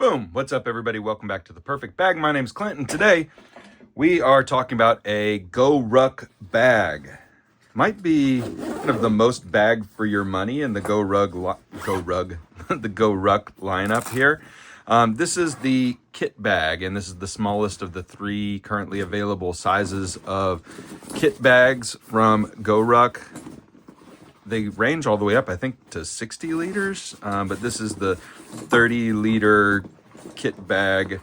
Boom! What's up, everybody? Welcome back to The Perfect Bag. My name's Klint, and today we are talking about a GoRuck bag. Might be kind of the most bag for your money in the the GoRuck lineup here. This is the kit bag, and this is the smallest of the three currently available sizes of kit bags from GoRuck. They range all the way up, I think, to 60 liters, but this is the 30-liter kit bag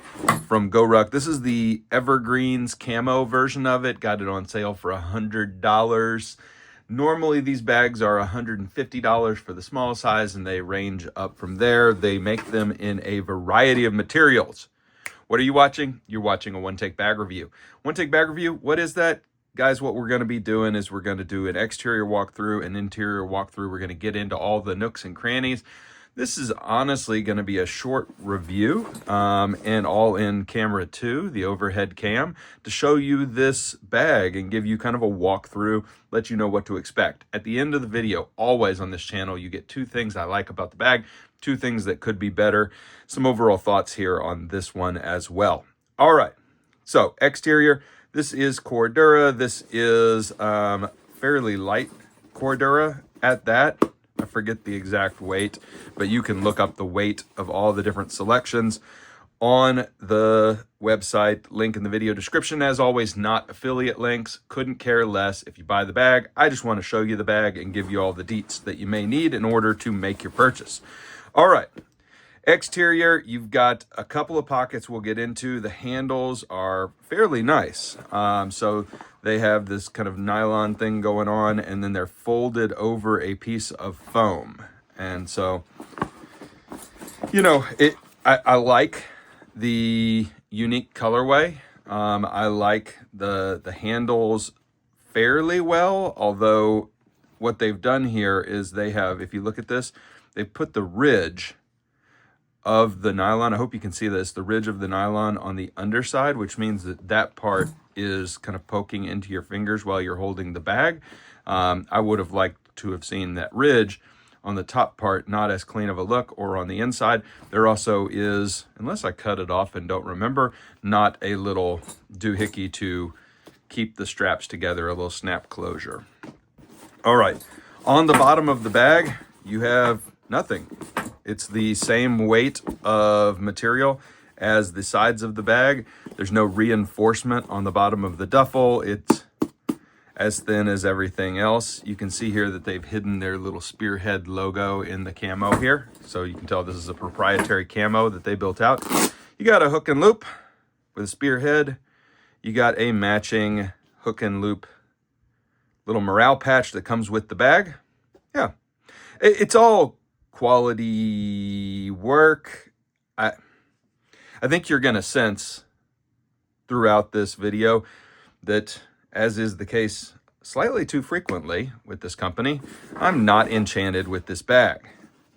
from GoRuck. This is the Evergreens camo version of it. Got it on sale for $100. Normally, these bags are $150 for the small size, and they range up from there. They make them in a variety of materials. What are you watching? You're watching a one-take bag review. One-take bag review, what is that? Guys, what we're going to be doing is we're going to do an exterior walkthrough, an interior walkthrough. We're going to get into all the nooks and crannies. This is honestly going to be a short review and all in camera 2, the overhead cam, to show you this bag and give you kind of a walkthrough, let you know what to expect. At the end of the video, always on this channel, you get 2 things I like about the bag, 2 things that could be better, some overall thoughts here on this one as well. All right, so exterior. This is Cordura. This is fairly light Cordura at that. I forget the exact weight, but you can look up the weight of all the different selections on the website. Link in the video description. As always, not affiliate links. Couldn't care less if you buy the bag. I just want to show you the bag and give you all the deets that you may need in order to make your purchase. All right. Exterior, you've got a couple of pockets we'll get into. The handles are fairly nice. So they have this kind of nylon thing going on, and then they're folded over a piece of foam. And so, you know, I like the unique colorway. I like the handles fairly well, although what they've done here is they have, if you look at this, they've put the ridge of the nylon, I hope you can see this, the ridge of the nylon on the underside, which means that that part is kind of poking into your fingers while you're holding the bag. I would have liked to have seen that ridge on the top part, not as clean of a look, or on the inside. There also is, unless I cut it off and don't remember, not a little doohickey to keep the straps together, a little snap closure. All right, on the bottom of the bag, you have nothing. It's the same weight of material as the sides of the bag. There's no reinforcement on the bottom of the duffel. It's as thin as everything else. You can see here that they've hidden their little spearhead logo in the camo here. So you can tell this is a proprietary camo that they built out. You got a hook and loop with a spearhead. You got a matching hook and loop little morale patch that comes with the bag. Yeah, it's all quality work. I think you're going to sense throughout this video that, as is the case slightly too frequently with this company, I'm not enchanted with this bag.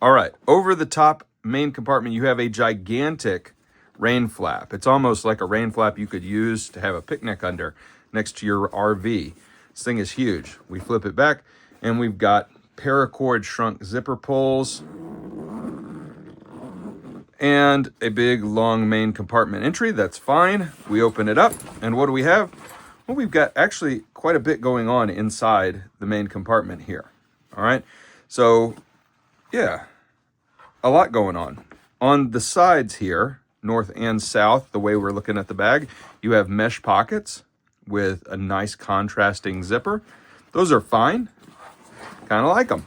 All right, over the top main compartment, you have a gigantic rain flap. It's almost like a rain flap you could use to have a picnic under next to your RV. This thing is huge. We flip it back, and we've got paracord shrunk zipper pulls and a big long main compartment entry. That's fine. We open it up, and what do we have? Well, we've got actually quite a bit going on inside the main compartment here. All right, so yeah, a lot going on. On the sides here, north and south, the way we're looking at the bag, you have mesh pockets with a nice contrasting zipper. Those are fine. Kind of like them.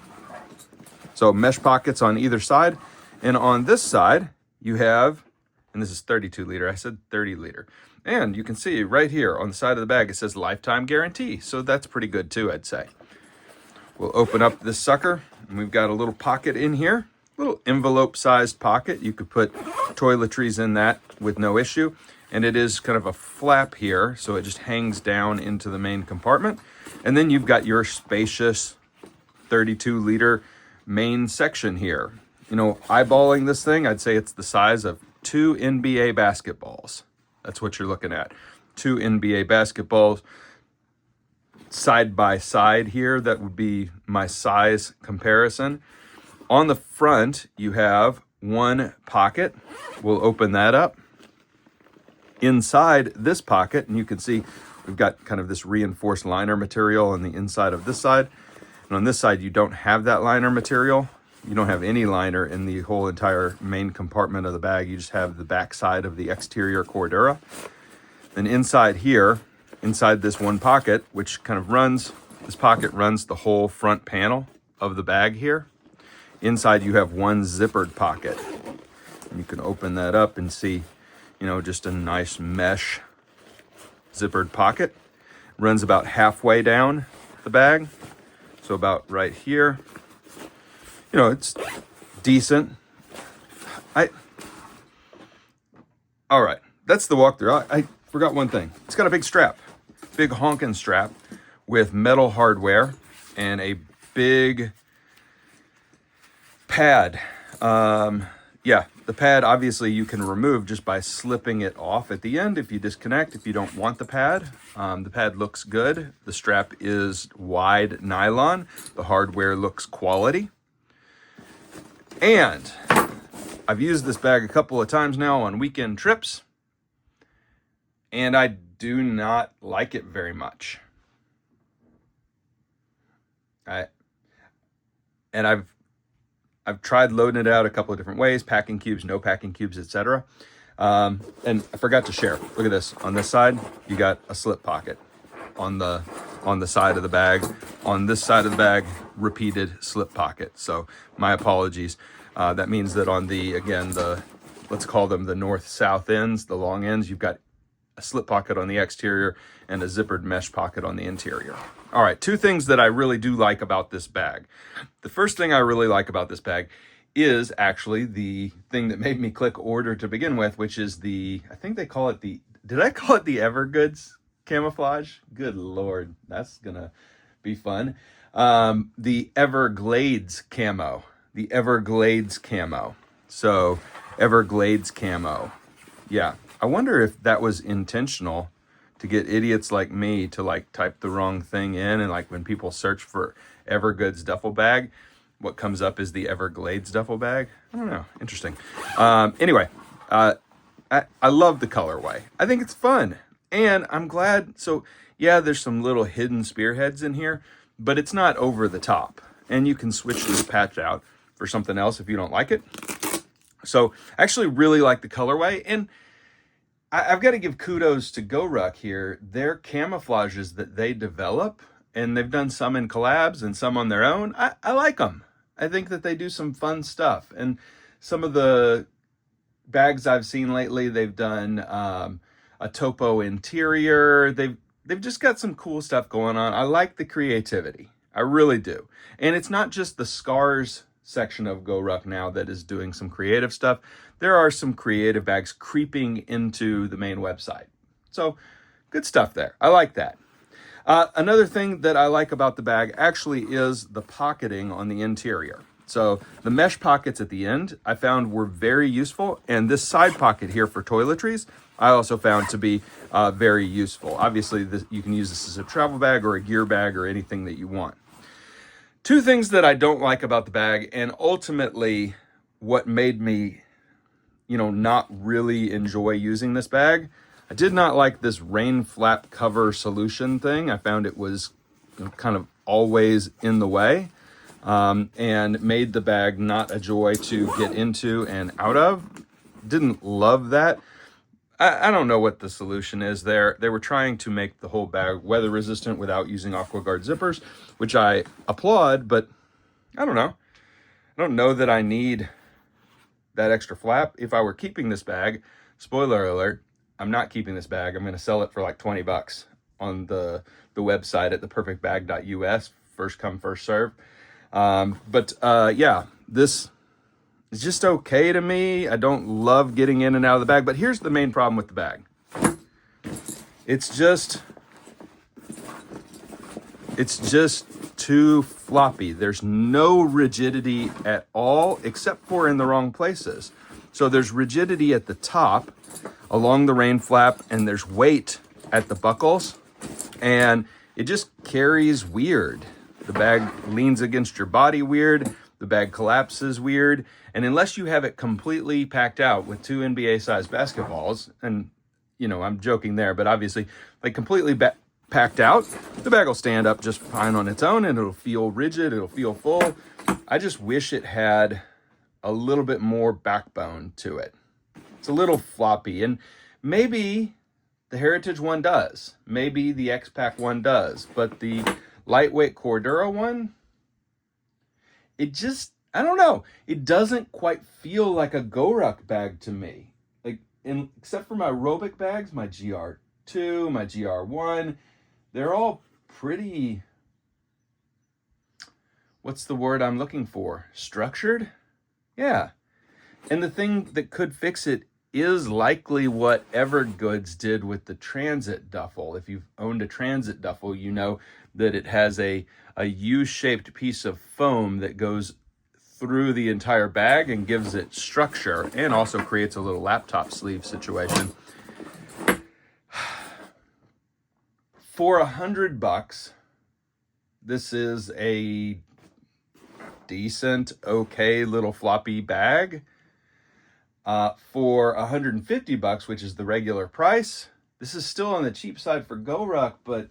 So mesh pockets on either side. And on this side, you have, and this is 32 liter, I said 30 liter. And you can see right here on the side of the bag, it says lifetime guarantee. So that's pretty good too, I'd say. We'll open up this sucker, and we've got a little pocket in here, little envelope-sized pocket. You could put toiletries in that with no issue. And it is kind of a flap here, so it just hangs down into the main compartment. And then you've got your spacious 32-liter main section here. You know, eyeballing this thing, I'd say it's the size of 2 NBA basketballs. That's what you're looking at. 2 NBA basketballs side by side here. That would be my size comparison. On the front, you have one pocket. We'll open that up. Inside this pocket, and you can see we've got kind of this reinforced liner material on the inside of this side. And on this side, you don't have that liner material. You don't have any liner in the whole entire main compartment of the bag. You just have the back side of the exterior Cordura. Then inside here, inside this one pocket, which kind of runs, this pocket runs the whole front panel of the bag here. Inside you have one zippered pocket. And you can open that up and see, you know, just a nice mesh zippered pocket. Runs about halfway down the bag. So about right here. You know, it's decent. All right, that's the walkthrough. I forgot one thing. It's got a big strap, big honking strap with metal hardware and a big pad. Yeah, the pad obviously you can remove just by slipping it off at the end if you disconnect, if you don't want the pad. The pad looks good. The strap is wide nylon. The hardware looks quality. And I've used this bag a couple of times now on weekend trips, and I do not like it very much. I've tried loading it out a couple of different ways, packing cubes, no packing cubes, etc. And I forgot to share. Look at this. On this side, you got a slip pocket on the side of the bag. On this side of the bag, repeated slip pocket. So my apologies. That means that on the, again, let's call them the north-south ends, the long ends, you've got a slip pocket on the exterior and a zippered mesh pocket on the interior. All right, two things that I really do like about this bag. The first thing I really like about this bag is actually the thing that made me click order to begin with, which is the, I think they call it the, did I call it the Evergoods camouflage? Good Lord, that's gonna be fun. The Everglades camo. The Everglades camo. So Everglades camo. Yeah, I wonder if that was intentional to get idiots like me to like type the wrong thing in, and like when people search for Evergoods duffel bag, what comes up is the Everglades duffel bag. I don't know. Interesting. Anyway, I love the colorway. I think it's fun, and I'm glad. So yeah, there's some little hidden spearheads in here, but it's not over the top, and you can switch this patch out for something else if you don't like it. So I actually really like the colorway, and I've got to give kudos to GoRuck here. Their camouflages that they develop, and they've done some in collabs and some on their own, I like them. I think that they do some fun stuff. And some of the bags I've seen lately, they've done a topo interior. They've just got some cool stuff going on. I like the creativity. I really do. And it's not just the scars section of GoRuck now that is doing some creative stuff. There are some creative bags creeping into the main website. So good stuff there. I like that. Another thing that I like about the bag actually is the pocketing on the interior. So the mesh pockets at the end I found were very useful, and this side pocket here for toiletries I also found to be very useful. Obviously you can use this as a travel bag or a gear bag or anything that you want. Two things that I don't like about the bag, and ultimately what made me, you know, not really enjoy using this bag. I did not like this rain flap cover solution thing. I found it was kind of always in the way, and made the bag not a joy to get into and out of. Didn't love that. I don't know what the solution is there. They were trying to make the whole bag weather resistant without using AquaGuard zippers, which I applaud, but I don't know. I don't know that I need that extra flap. If I were keeping this bag, spoiler alert, I'm not keeping this bag. I'm going to sell it for like 20 bucks on the website at theperfectbag.us. First come, first serve. Yeah, this is just okay to me. I don't love getting in and out of the bag, but here's the main problem with the bag. It's just too floppy. There's no rigidity at all, except for in the wrong places. So there's rigidity at the top along the rain flap, and there's weight at the buckles, and it just carries weird. The bag leans against your body weird. The bag collapses weird. And unless you have it completely packed out with 2 NBA-sized basketballs, and, you know, I'm joking there, but obviously, like completely packed out, the bag will stand up just fine on its own, and it'll feel rigid, it'll feel full. I just wish it had a little bit more backbone to it. It's a little floppy, and maybe the Heritage one does. Maybe the X-Pac one does, but the lightweight Cordura one, it just, I don't know. It doesn't quite feel like a GoRuck bag to me. Like, except for my aerobic bags, my GR2, my GR1, they're all pretty, what's the word I'm looking for? Structured? Yeah. And the thing that could fix it is likely what Evergoods did with the Transit duffel. If you've owned a Transit duffel, you know that it has a U-shaped piece of foam that goes through the entire bag and gives it structure, and also creates a little laptop sleeve situation. For $100, this is a decent, okay little floppy bag. For $150, which is the regular price, this is still on the cheap side for GoRuck, but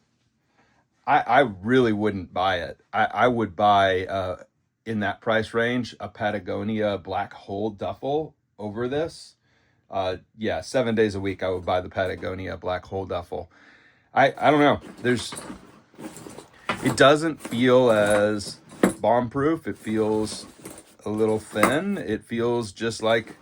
I really wouldn't buy it. I would buy, in that price range, a Patagonia black hole duffel over this. Yeah, 7 days a week I would buy the Patagonia black hole duffel. I don't know. It doesn't feel as bomb-proof. It feels a little thin. It feels just like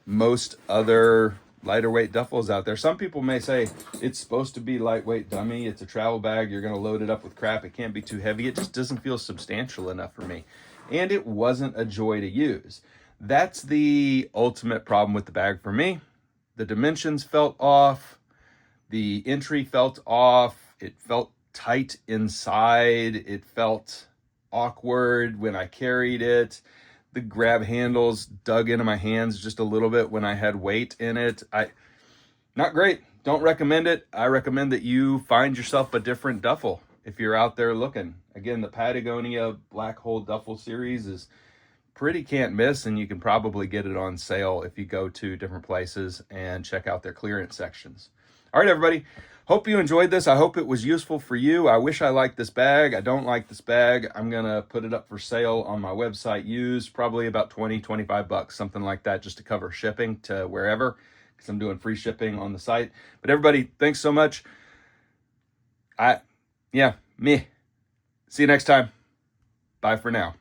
most other lighter weight duffels out there. Some people may say it's supposed to be lightweight dummy. It's a travel bag. You're going to load it up with crap. It can't be too heavy. It just doesn't feel substantial enough for me. And it wasn't a joy to use. That's the ultimate problem with the bag for me. The dimensions felt off. The entry felt off. It felt tight inside. It felt awkward when I carried it. The grab handles dug into my hands just a little bit when I had weight in it. Not great. Don't recommend it. I recommend that you find yourself a different duffel if you're out there looking. Again, the Patagonia Black Hole Duffel series is pretty can't miss, and you can probably get it on sale if you go to different places and check out their clearance sections. All right, everybody. Hope you enjoyed this. I hope it was useful for you. I wish I liked this bag. I don't like this bag. I'm going to put it up for sale on my website used, probably about $20-25, something like that, just to cover shipping to wherever, because I'm doing free shipping on the site. But everybody, thanks so much. See you next time. Bye for now.